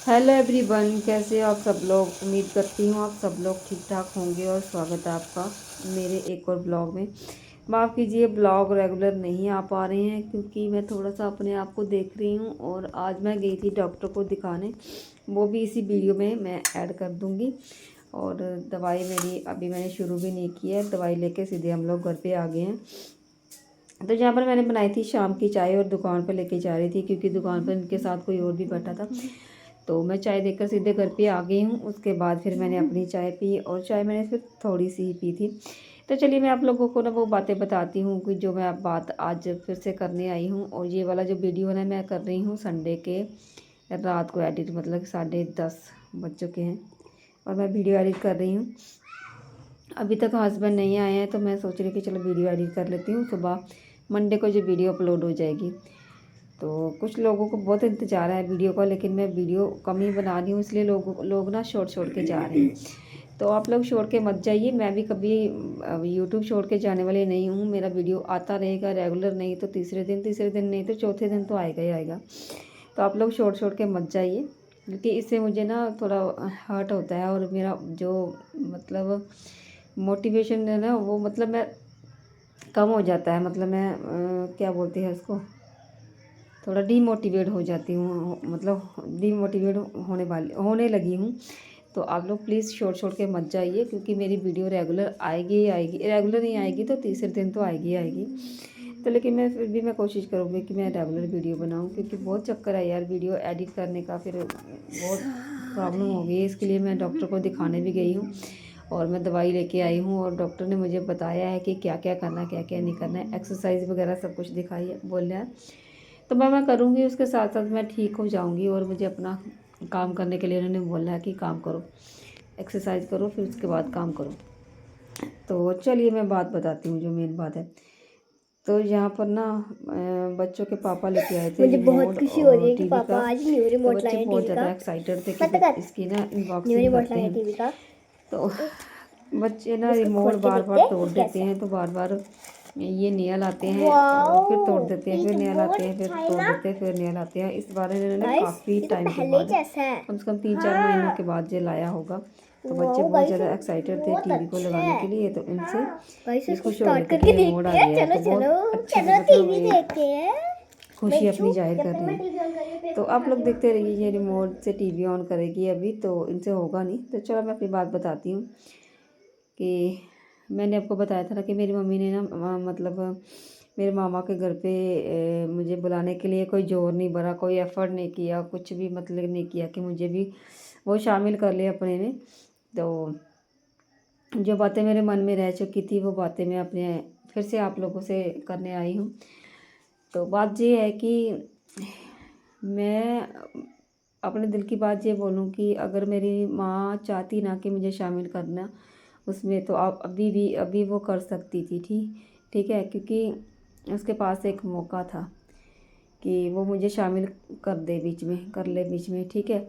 Hello everyone, कैसे हो आप सब लोग। उम्मीद करती हूँ आप सब लोग ठीक ठाक होंगे और स्वागत है आपका मेरे एक और ब्लॉग में। माफ़ कीजिए, ब्लॉग रेगुलर नहीं आ पा रहे हैं क्योंकि मैं थोड़ा सा अपने आप को देख रही हूँ और आज मैं गई थी डॉक्टर को दिखाने। वो भी इसी वीडियो में मैं ऐड कर दूँगी। और दवाई मेरी अभी मैंने शुरू भी नहीं की है, दवाई लेके सीधे हम लोग घर पर आ गए हैं। तो जहाँ पर मैंने बनाई थी शाम की चाय और दुकान पर लेके जा रही थी क्योंकि दुकान पर इनके साथ कोई और भी बैठा था। तो मैं चाय देकर सीधे घर पे आ गई हूँ। उसके बाद फिर मैंने अपनी चाय पी और चाय मैंने सिर्फ थोड़ी सी ही पी थी। तो चलिए मैं आप लोगों को ना वो बातें बताती हूँ कि जो मैं बात आज फिर से करने आई हूँ। और ये वाला जो वीडियो है मैं कर रही हूँ संडे के रात को एडिट, मतलब 10:30 बज चुके हैं और मैं वीडियो एडिट कर रही हूँ। अभी तक हस्बैंड नहीं आए हैं तो मैं सोच रही कि चलो वीडियो एडिट कर लेती हूँ। सुबह मंडे को जो वीडियो अपलोड हो जाएगी। तो कुछ लोगों को बहुत इंतज़ार है वीडियो का, लेकिन मैं वीडियो कम ही बना रही हूँ इसलिए लोग ना छोड़ के जा रहे हैं। तो आप लोग छोड़ के मत जाइए। मैं भी कभी यूट्यूब छोड़ के जाने वाली नहीं हूँ। मेरा वीडियो आता रहेगा रेगुलर, नहीं तो तीसरे दिन नहीं तो चौथे दिन तो आएगा ही आएगा। तो आप लोग छोड़ के मत जाइए क्योंकि इससे मुझे ना थोड़ा हर्ट होता है और मेरा जो मतलब मोटिवेशन है ना वो मतलब मैं कम हो जाता है। मतलब मैं क्या बोलती है उसको, थोड़ा डीमोटिवेट हो जाती हूँ, मतलब डीमोटिवेट होने लगी हूँ। तो आप लोग प्लीज़ छोड़ के मत जाइए क्योंकि मेरी वीडियो रेगुलर आएगी ही आएगी। रेगुलर नहीं आएगी तो तीसरे दिन तो आएगी ही आएगी। तो लेकिन मैं फिर भी मैं कोशिश करूँगी कि मैं रेगुलर वीडियो बनाऊँ क्योंकि बहुत चक्कर है यार वीडियो एडिट करने का। फिर बहुत प्रॉब्लम हो गई है, इसके लिए मैं डॉक्टर को दिखाने भी गई हूँ और मैं दवाई लेके आई हूँ। और डॉक्टर ने मुझे बताया है कि क्या क्या करना है क्या क्या नहीं करना है, एक्सरसाइज वगैरह सब कुछ दिखाई है बोल रहा है। तो मैं करूँगी, उसके साथ साथ मैं ठीक हो जाऊँगी। और मुझे अपना काम करने के लिए उन्होंने बोला है कि काम करो, एक्सरसाइज करो, फिर उसके बाद काम करो। तो चलिए मैं बात बताती हूँ जो मेन बात है। तो यहाँ पर ना बच्चों के पापा लेके आए थे मुझे बहुत रिमोट खुशी हो रही और है कि टीवी का। पापा आज न्यू तो रिमोट बच्चे लाए बहुत टीवी का। ज़्यादा एक्साइटेड थे कि कत कत इसकी ना न्यू अनबॉक्सिंग रिमोट करते लाए हैं। टीवी का। तो बच्चे ना इसको रिमोट खोल के बार देखते बार हैं तोड़ ये देते कैसा है। हैं, तो बार बार ये नया लाते हैं और फिर तोड़ वाओ, देते हैं, ये फिर तो नया बहुत लाते हैं, फिर अच्छा है तोड़ ना देते हैं, फिर नया लाते हैं। इस बार इन्होंने गाइस। काफ़ी ये तो टाइम के पहले ही बाद जैसा है। कम से कम 3-4 महीनों के हाँ। बाद ये लाया होगा। तो बच्चे वाओ बहुत गाइस, ज़्यादा ये एक्साइटेड थे बहुत टीवी को अच्छा लगाने है। के लिए। तो इनसे गाइस ये इसको खुश हो रहे स्टार्ट थे कि करके रिमोट आ देखते हैं। गया है, चलो तो चलो बहुत अच्छे से चलो मतलब टीवी ये देखते हैं। मैं खुशी अपनी इच्छू जाहिर जब कर तक रहे मैं हैं। टीवी ऑन करके तो पेपर आप उठा लोग के देखते रखती रहिए, हूँ। ये रिमोट से टीवी ऑन करेगी अभी, तो इनसे होगा नहीं। तो चलो मैं अपनी बात बताती हूँ कि मैंने आपको बताया था ना कि मेरी मम्मी ने ना मतलब मेरे मामा के घर पे मुझे बुलाने के लिए कोई जोर नहीं भरा, कोई एफर्ट नहीं किया, कुछ भी मतलब नहीं किया कि मुझे भी वो शामिल कर ले अपने में। तो जो बातें मेरे मन में रह चुकी थी वो बातें मैं अपने फिर से आप लोगों से करने आई हूँ। तो बात ये है कि मैं अपने दिल की बात ये बोलूँ कि अगर मेरी माँ चाहती ना कि मुझे शामिल करना उसमें, तो आप अभी वो कर सकती थी। ठीक है, क्योंकि उसके पास एक मौका था कि वो मुझे शामिल कर ले बीच में। ठीक है,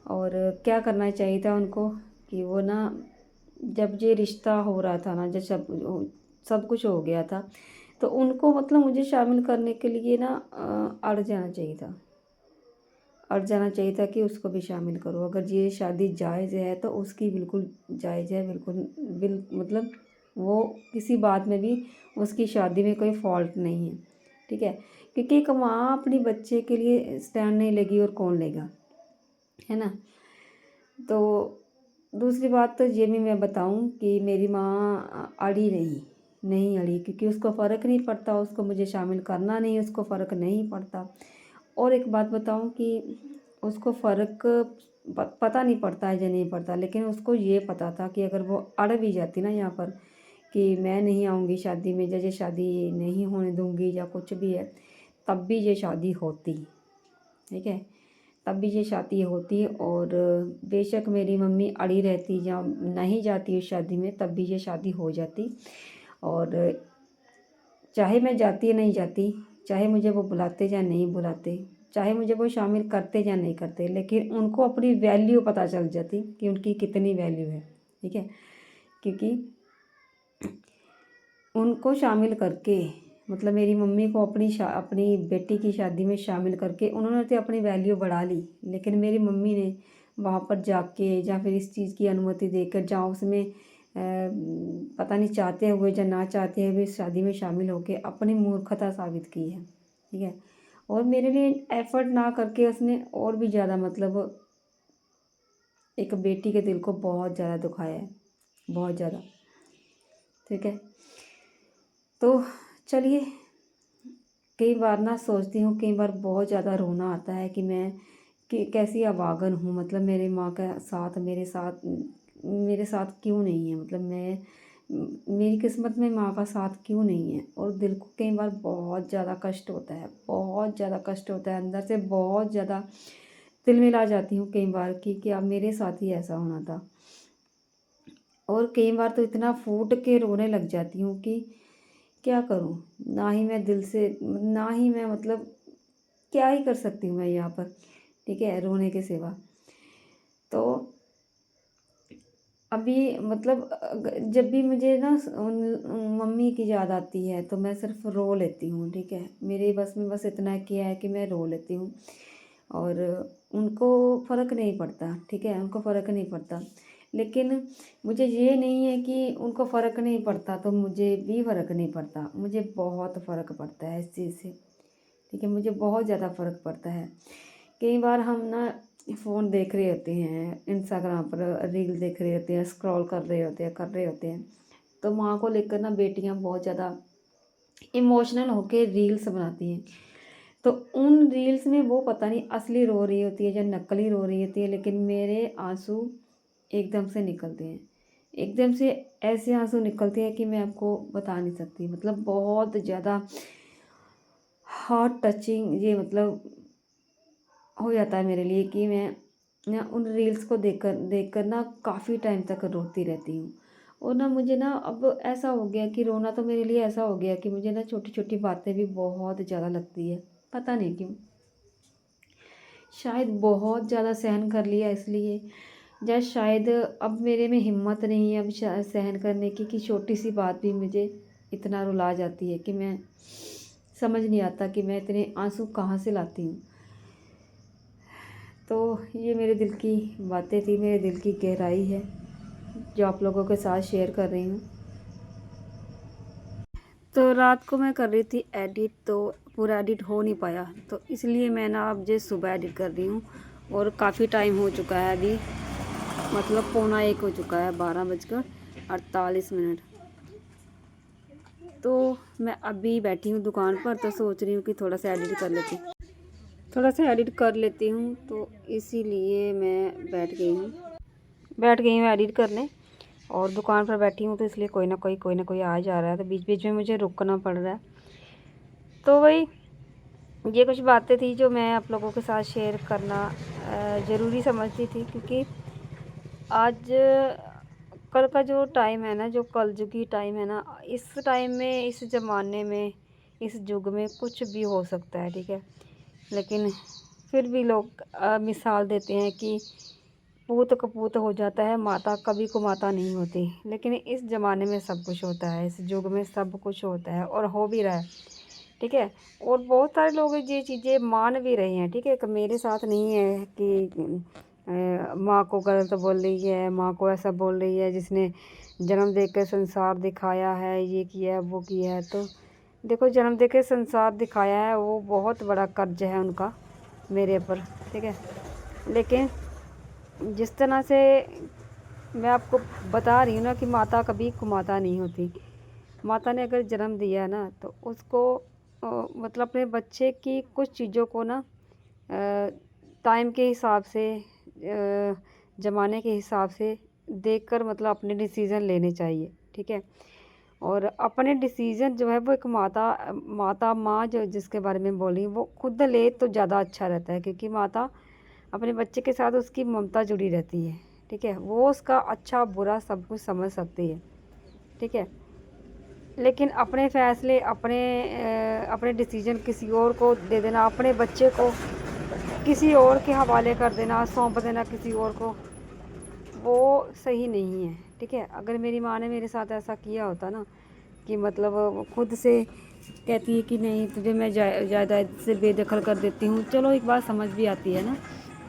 और क्या करना चाहिए था उनको कि वो ना जब ये रिश्ता हो रहा था ना, जब सब कुछ हो गया था, तो उनको मतलब मुझे शामिल करने के लिए ना अड़ जाना चाहिए था कि उसको भी शामिल करो। अगर ये शादी जायज़ है तो उसकी बिल्कुल जायज़ है, मतलब वो किसी बात में भी उसकी शादी में कोई फॉल्ट नहीं है। ठीक है, क्योंकि एक माँ अपनी बच्चे के लिए स्टैंड नहीं लेगी और कौन लेगा, है ना। तो दूसरी बात तो ये भी मैं बताऊं कि मेरी माँ अड़ी नहीं अड़ी, क्योंकि उसको फ़र्क नहीं पड़ता, उसको मुझे शामिल करना नहीं, उसको फ़र्क नहीं पड़ता। और एक बात बताऊं कि उसको फ़र्क पता नहीं पड़ता है या नहीं पड़ता, लेकिन उसको ये पता था कि अगर वो अड़ भी जाती ना यहाँ पर कि मैं नहीं आऊँगी शादी में, या ये शादी नहीं होने दूँगी या कुछ भी है, तब भी ये शादी होती। ठीक है, तब भी ये शादी होती। और बेशक मेरी मम्मी अड़ी रहती या नहीं जाती उस शादी में, तब भी ये शादी हो जाती। और चाहे मैं जाती या नहीं जाती, चाहे मुझे वो बुलाते या नहीं बुलाते, चाहे मुझे वो शामिल करते या नहीं करते, लेकिन उनको अपनी वैल्यू पता चल जाती कि उनकी कितनी वैल्यू है। ठीक है, क्योंकि उनको शामिल करके मतलब मेरी मम्मी को अपनी बेटी की शादी में शामिल करके उन्होंने तो अपनी वैल्यू बढ़ा ली, लेकिन मेरी मम्मी ने वहाँ पर जाके या फिर इस चीज़ की अनुमति देकर जहाँ उसमें पता नहीं चाहते हुए या ना चाहते हुए इस शादी में शामिल होके अपनी मूर्खता साबित की है, ठीक है। और मेरे लिए एफर्ट ना करके उसने और भी ज़्यादा मतलब एक बेटी के दिल को बहुत ज़्यादा दुखाया है, बहुत ज़्यादा, ठीक है। तो चलिए, कई बार ना सोचती हूँ, कई बार बहुत ज़्यादा रोना आता है कि मैं कि कैसी अभागन हूँ, मतलब मेरी माँ का साथ मेरे साथ क्यों नहीं है, मतलब मेरी किस्मत में माँ का साथ क्यों नहीं है। और दिल को कई बार बहुत ज़्यादा कष्ट होता है, बहुत ज़्यादा कष्ट होता है, अंदर से बहुत ज़्यादा तिलमिला जाती हूँ कई बार कि क्या मेरे साथ ही ऐसा होना था। और कई बार तो इतना फूट के रोने लग जाती हूँ कि क्या करूँ, ना ही मैं दिल से, ना ही मैं मतलब क्या ही कर सकती हूँ मैं यहाँ पर, ठीक है, रोने के सिवा। तो अभी मतलब जब भी मुझे ना उन मम्मी की याद आती है तो मैं सिर्फ रो लेती हूँ, ठीक है। मेरे बस में बस इतना किया है कि मैं रो लेती हूँ, और उनको फ़र्क नहीं पड़ता, ठीक है, उनको फ़र्क नहीं पड़ता। लेकिन मुझे ये नहीं है कि उनको फ़र्क नहीं पड़ता तो मुझे भी फ़र्क नहीं पड़ता, मुझे बहुत फ़र्क पड़ता है इस चीज़ से, ठीक है, मुझे बहुत ज़्यादा फ़र्क पड़ता है। कई बार हम ना फ़ोन देख रहे होते हैं, इंस्टाग्राम पर रील देख रहे होते हैं, स्क्रॉल कर रहे होते हैं, तो माँ को लेकर ना बेटियाँ बहुत ज़्यादा इमोशनल होके रील्स बनाती हैं। तो उन रील्स में वो पता नहीं असली रो रही होती है या नकली रो रही होती है, लेकिन मेरे आंसू एकदम से निकलते हैं, एकदम से ऐसे आंसू निकलते हैं कि मैं आपको बता नहीं सकती, मतलब बहुत ज़्यादा हार्ट टचिंग ये मतलब हो जाता है मेरे लिए कि मैं ना उन रील्स को देखकर ना काफ़ी टाइम तक रोती रहती हूँ। और ना मुझे ना अब ऐसा हो गया कि रोना तो मेरे लिए ऐसा हो गया कि मुझे ना छोटी छोटी बातें भी बहुत ज़्यादा लगती है, पता नहीं क्यों, शायद बहुत ज़्यादा सहन कर लिया इसलिए, या शायद अब मेरे में हिम्मत नहीं है अब सहन करने की कि छोटी सी बात भी मुझे इतना रुला जाती है कि मैं समझ नहीं आता कि मैं इतने आंसू कहाँ से लाती हूँ। तो ये मेरे दिल की बातें थी, मेरे दिल की गहराई है जो आप लोगों के साथ शेयर कर रही हूँ। तो रात को मैं कर रही थी एडिट, तो पूरा एडिट हो नहीं पाया, तो इसलिए मैं ना अब जो सुबह एडिट कर रही हूँ, और काफ़ी टाइम हो चुका है अभी, मतलब 12:45 हो चुका है, 12:48। तो मैं अभी बैठी हूँ दुकान पर, तो सोच रही हूँ कि थोड़ा सा एडिट कर लेती हूँ, तो इसीलिए मैं बैठ गई हूँ एडिट करने। और दुकान पर बैठी हूँ तो इसलिए कोई ना कोई आ जा रहा है, तो बीच बीच में मुझे रुकना पड़ रहा है। तो वही ये कुछ बातें थी जो मैं आप लोगों के साथ शेयर करना ज़रूरी समझती थी, क्योंकि आज कल का जो टाइम है ना, जो कलयुगी टाइम है ना, इस टाइम में, इस ज़माने में, इस युग में कुछ भी हो सकता है, ठीक है। लेकिन फिर भी लोग मिसाल देते हैं कि पूत कपूत हो जाता है, माता कभी को माता नहीं होती। लेकिन इस ज़माने में सब कुछ होता है, इस युग में सब कुछ होता है और हो भी रहा है, ठीक है। और बहुत सारे लोग ये चीज़ें मान भी रहे हैं, ठीक है, कि मेरे साथ नहीं है कि माँ को गलत बोल रही है, माँ को ऐसा बोल रही है जिसने जन्म देकर संसार दिखाया है, ये किया है, वो किया है। तो देखो, जन्म देकर संसार दिखाया है, वो बहुत बड़ा कर्ज है उनका मेरे ऊपर, ठीक है। लेकिन जिस तरह से मैं आपको बता रही हूँ ना कि माता कभी कुमाता नहीं होती। माता ने अगर जन्म दिया है ना, तो उसको मतलब अपने बच्चे की कुछ चीज़ों को ना टाइम के हिसाब से, ज़माने के हिसाब से देखकर मतलब अपने डिसीज़न लेने चाहिए, ठीक है। और अपने डिसीज़न जो है वो एक माँ जो जिसके बारे में बोली, वो खुद ले तो ज़्यादा अच्छा रहता है, क्योंकि माता अपने बच्चे के साथ उसकी ममता जुड़ी रहती है, ठीक है। वो उसका अच्छा बुरा सब कुछ समझ सकती है, ठीक है। लेकिन अपने फ़ैसले, अपने डिसीज़न किसी और को दे देना, अपने बच्चे को किसी और के हवाले कर देना, सौंप देना किसी और को, वो सही नहीं है, ठीक है। अगर मेरी माँ ने मेरे साथ ऐसा किया होता ना, कि मतलब वो खुद से कहती है कि नहीं तुझे मैं ज़्यादा से बेदखल कर देती हूँ। चलो एक बात समझ भी आती है ना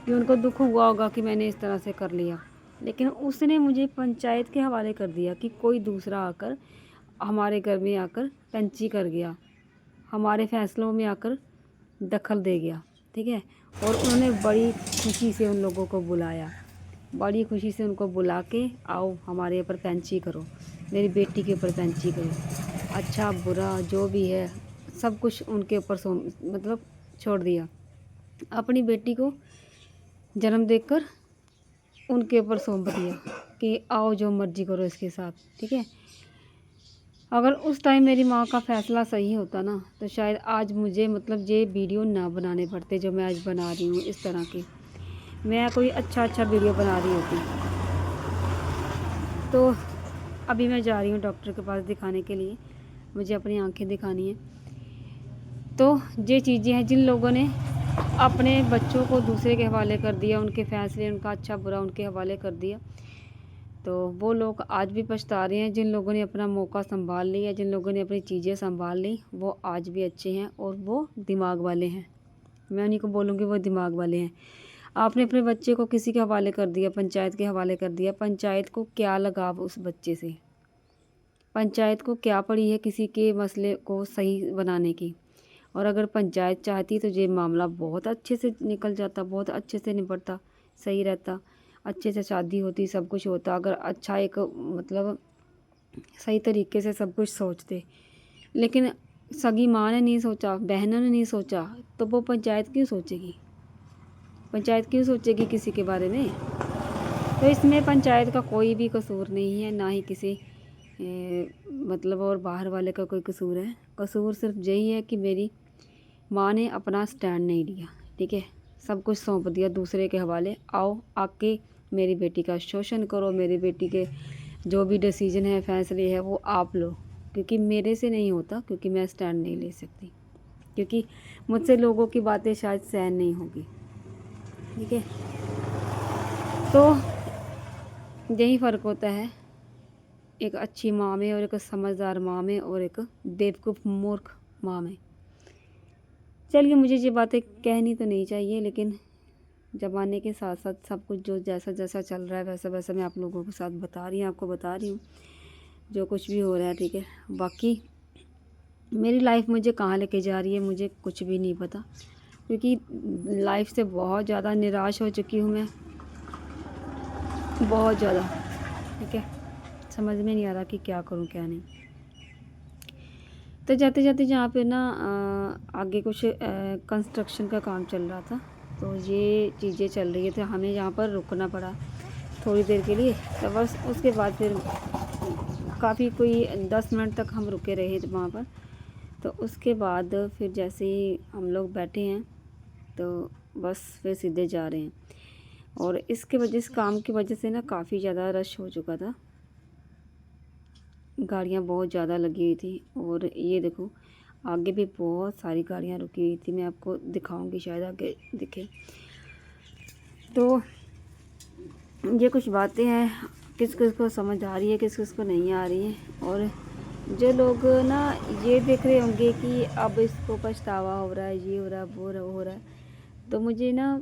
कि उनको दुख हुआ होगा कि मैंने इस तरह से कर लिया, लेकिन उसने मुझे पंचायत के हवाले कर दिया कि कोई दूसरा आकर हमारे घर में आकर पंची कर गया, हमारे फैसलों में आकर दखल दे गया, ठीक है। और उन्होंने बड़ी खुशी से उन लोगों को बुलाया, बड़ी खुशी से उनको बुला के आओ हमारे ऊपर पैंची करो, मेरी बेटी के ऊपर पैंची करो, अच्छा बुरा जो भी है सब कुछ उनके ऊपर मतलब छोड़ दिया। अपनी बेटी को जन्म देकर उनके ऊपर सौंप दिया कि आओ जो मर्जी करो इसके साथ, ठीक है। अगर उस टाइम मेरी माँ का फ़ैसला सही होता ना तो शायद आज मुझे मतलब ये वीडियो ना बनाने पड़ते जो मैं आज बना रही हूँ इस तरह की। मैं कोई अच्छा वीडियो बना रही होती। तो अभी मैं जा रही हूँ डॉक्टर के पास दिखाने के लिए, मुझे अपनी आंखें दिखानी है। तो ये चीज़ें हैं जिन लोगों ने अपने बच्चों को दूसरे के हवाले कर दिया, उनके फ़ैसले उनका अच्छा बुरा उनके हवाले कर दिया, तो वो लोग आज भी पछता रहे हैं। जिन लोगों ने अपना मौका संभाल लिया, जिन लोगों ने अपनी चीज़ें संभाल ली, वो आज भी अच्छे हैं और वो दिमाग वाले हैं। मैं उन्हीं को बोलूँगी वो दिमाग वाले हैं। आपने अपने बच्चे को किसी के हवाले कर दिया, पंचायत के हवाले कर दिया, पंचायत को क्या लगाव उस बच्चे से, पंचायत को क्या पड़ी है किसी के मसले को सही बनाने की। और अगर पंचायत चाहती तो ये मामला बहुत अच्छे से निकल जाता, बहुत अच्छे से निपटता, सही रहता, अच्छे से शादी होती, सब कुछ होता। अगर अच्छा एक मतलब सही तरीके से सब कुछ सोचते, लेकिन सगी माँ ने नहीं सोचा, बहनों ने नहीं सोचा, तो वो पंचायत क्यों सोचेगी, पंचायत क्यों सोचेगी किसी के बारे में। तो इसमें पंचायत का कोई भी कसूर नहीं है, ना ही किसी मतलब और बाहर वाले का कोई कसूर है। कसूर सिर्फ यही है कि मेरी माँ ने अपना स्टैंड नहीं लिया, ठीक है, सब कुछ सौंप दिया दूसरे के हवाले। आओ आके मेरी बेटी का शोषण करो, मेरी बेटी के जो भी डिसीजन है, फैसले है, वो आप लो, क्योंकि मेरे से नहीं होता, क्योंकि मैं स्टैंड नहीं ले सकती, क्योंकि मुझसे लोगों की बातें शायद सहन नहीं होगी, ठीक है। तो यही फ़र्क होता है एक अच्छी माँ में और एक समझदार माँ में और एक बेवकूफ़ मूर्ख माँ में। चलिए, मुझे ये बातें कहनी तो नहीं चाहिए, लेकिन ज़माने के साथ साथ सब कुछ जो जैसा जैसा चल रहा है वैसा वैसा मैं आप लोगों के साथ बता रही हूँ, आपको बता रही हूँ जो कुछ भी हो रहा है, ठीक है। बाकी मेरी लाइफ मुझे कहाँ लेके जा रही है मुझे कुछ भी नहीं पता, क्योंकि लाइफ से बहुत ज़्यादा निराश हो चुकी हूँ मैं, बहुत ज़्यादा, ठीक है। समझ में नहीं आ रहा कि क्या करूँ क्या नहीं। तो जाते जाते जहाँ पे ना आगे कुछ कंस्ट्रक्शन का काम चल रहा था, तो ये चीज़ें चल रही थी, हमें यहाँ पर रुकना पड़ा थोड़ी देर के लिए। तो बस उसके बाद फिर काफ़ी कोई 10 मिनट तक हम रुके रहे थे वहाँ पर। तो उसके बाद फिर जैसे ही हम लोग बैठे हैं तो बस फिर सीधे जा रहे हैं। और इसके वजह से, काम की वजह से ना काफ़ी ज़्यादा रश हो चुका था, गाड़ियाँ बहुत ज़्यादा लगी हुई थी। और ये देखो आगे भी बहुत सारी गाड़ियाँ रुकी हुई थी, मैं आपको दिखाऊंगी शायद आगे दिखे। तो ये कुछ बातें हैं, किस किस को समझ आ रही है, किस किस को नहीं आ रही है। और जो लोग ना ये देख रहे होंगे कि अब इसको पछतावा हो रहा है, ये हो रहा है, वो हो रहा है, तो मुझे ना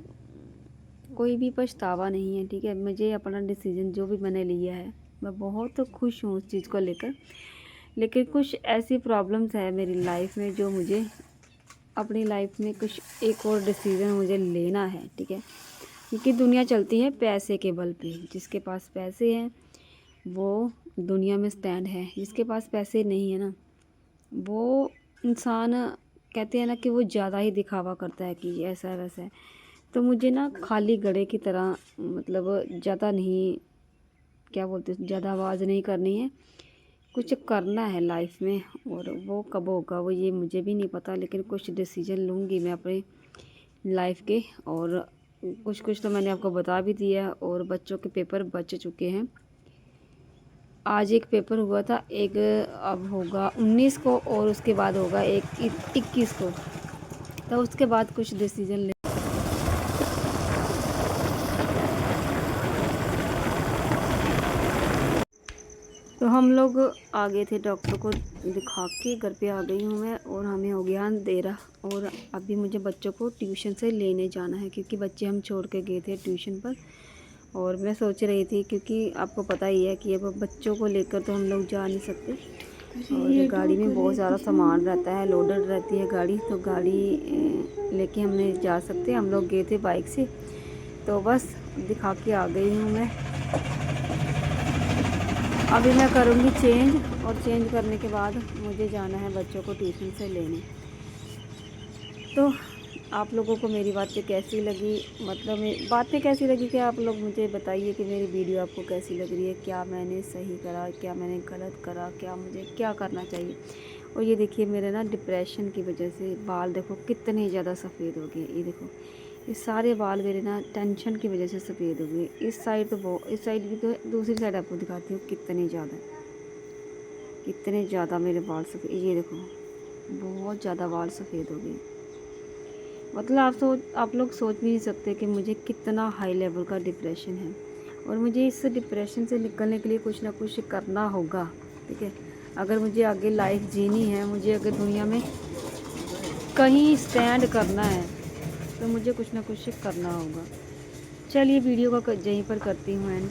कोई भी पछतावा नहीं है, ठीक है। मुझे अपना डिसीज़न जो भी मैंने लिया है मैं बहुत खुश हूँ उस चीज़ को लेकर। लेकिन कुछ ऐसी प्रॉब्लम्स है मेरी लाइफ में जो मुझे अपनी लाइफ में कुछ एक और डिसीज़न मुझे लेना है, ठीक है। क्योंकि दुनिया चलती है पैसे के बल पे, जिसके पास पैसे हैं वो दुनिया में स्टैंड है, जिसके पास पैसे नहीं है ना वो इंसान कहते हैं ना कि वो ज़्यादा ही दिखावा करता है कि ऐसा है वैसा है। तो मुझे ना खाली घड़े की तरह मतलब ज़्यादा नहीं, क्या बोलते हैं, ज़्यादा आवाज़ नहीं करनी है, कुछ करना है लाइफ में। और वो कब होगा वो ये मुझे भी नहीं पता, लेकिन कुछ डिसीजन लूँगी मैं अपने लाइफ के। और कुछ कुछ तो मैंने आपको बता भी दिया। और बच्चों के पेपर बच चुके हैं, आज एक पेपर हुआ था, एक अब होगा 19 को और उसके बाद होगा एक 21 को। तो उसके बाद कुछ डिसीजन ले। तो हम लोग आ गए थे डॉक्टर को दिखा के घर पे आ गई हूँ मैं, और हमें हो गया अंधेरा। और अभी मुझे बच्चों को ट्यूशन से लेने जाना है, क्योंकि बच्चे हम छोड़ के गए थे ट्यूशन पर। और मैं सोच रही थी, क्योंकि आपको पता ही है कि अब बच्चों को लेकर तो हम लोग जा नहीं सकते, और गाड़ी में बहुत ज़्यादा सामान रहता है, लोडेड रहती है गाड़ी, तो गाड़ी लेके हम नहीं जा सकते। हम लोग गए थे बाइक से, तो बस दिखा के आ गई हूँ मैं। अभी मैं करूँगी चेंज, और चेंज करने के बाद मुझे जाना है बच्चों को ट्यूशन से लेने। तो आप लोगों को मेरी बातें कैसी लगी, मतलब बातें कैसी लगी, कि आप लोग मुझे बताइए कि मेरी वीडियो आपको कैसी लग रही है, क्या मैंने सही करा, क्या मैंने गलत करा, क्या मुझे क्या करना चाहिए। और ये देखिए मेरे ना डिप्रेशन की वजह से बाल देखो कितने ज़्यादा सफ़ेद हो गए। ये देखो ये सारे बाल मेरे ना टेंशन की वजह से सफ़ेद हो गए। इस साइड तो इस साइड की, तो दूसरी साइड आपको दिखाती हूँ कितने ज़्यादा मेरे बाल सफ़ेद। ये देखो बहुत ज़्यादा बाल सफ़ेद हो गए। मतलब आप लोग सोच भी नहीं सकते कि मुझे कितना हाई लेवल का डिप्रेशन है, और मुझे इस डिप्रेशन से निकलने के लिए कुछ ना कुछ करना होगा। ठीक है, अगर मुझे आगे लाइफ जीनी है, मुझे अगर दुनिया में कहीं स्टैंड करना है, तो मुझे कुछ ना कुछ करना होगा। चलिए वीडियो का यहीं पर करती हूँ एंड।